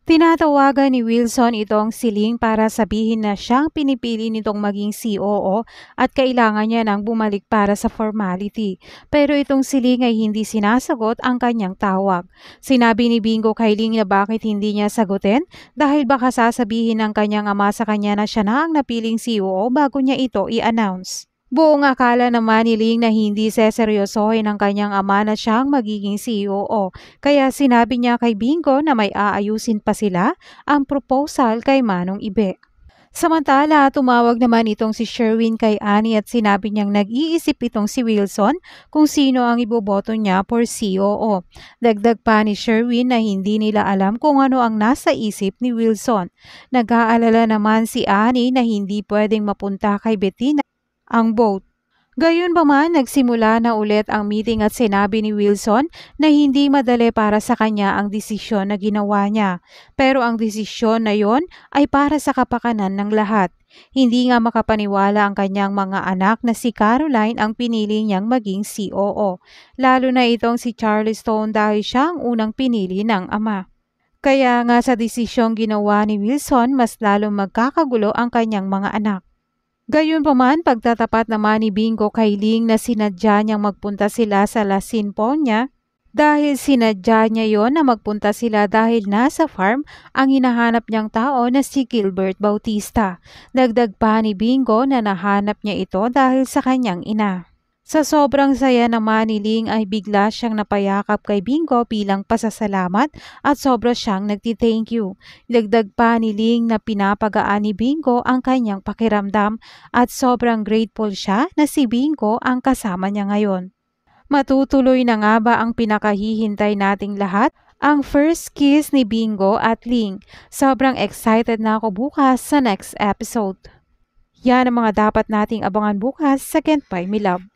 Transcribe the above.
Tinatawagan ni Wilson itong si Ling para sabihin na siyang pinipili nitong maging COO at kailangan niya nang bumalik para sa formality. Pero itong si Ling ay hindi sinasagot ang kanyang tawag. Sinabi ni Bingo kay Ling na bakit hindi niya sagutin dahil baka sasabihin ng kanyang ama sa kanya na siya na ang napiling COO bago niya ito i-announce. Buong akala naman ni Ling na hindi seseryosohin ng kanyang ama na siyang magiging COO, kaya sinabi niya kay Bingo na may aayusin pa sila ang proposal kay Manong Ibe. Samantala, tumawag naman itong si Sherwin kay Annie at sinabi niyang nag-iisip itong si Wilson kung sino ang iboboto niya for COO. Dagdag pa ni Sherwin na hindi nila alam kung ano ang nasa isip ni Wilson. Nag-aalala naman si Annie na hindi pwedeng mapunta kay Bettina ang vote. Gayunpaman, nagsimula na ulit ang meeting at sinabi ni Wilson na hindi madali para sa kanya ang desisyon na ginawa niya. Pero ang desisyon na yon ay para sa kapakanan ng lahat. Hindi nga makapaniwala ang kanyang mga anak na si Caroline ang pinili niyang maging COO. Lalo na itong si Charlie Stone dahil siya ang unang pinili ng ama. Kaya nga sa desisyong ginawa ni Wilson, mas lalong magkakagulo ang kanyang mga anak. Gayunpaman, pagtatapat naman ni Bingo kay Ling na sinadya niyang magpunta sila sa La Sinponia dahil sinadya niya yon na magpunta sila dahil nasa farm ang hinahanap niyang tao na si Gilbert Bautista. Dagdag pa ni Bingo na nahanap niya ito dahil sa kanyang ina. Sa sobrang saya naman ni Ling ay bigla siyang napayakap kay Bingo bilang pasasalamat at sobra siyang nagti-thank you. Dagdag pa ni Ling na pinapagaan ni Bingo ang kanyang pakiramdam at sobrang grateful siya na si Bingo ang kasama niya ngayon. Matutuloy na nga ba ang pinakahihintay nating lahat? Ang first kiss ni Bingo at Ling. Sobrang excited na ako bukas sa next episode. Yan ang mga dapat nating abangan bukas sa Can't Buy Me Love.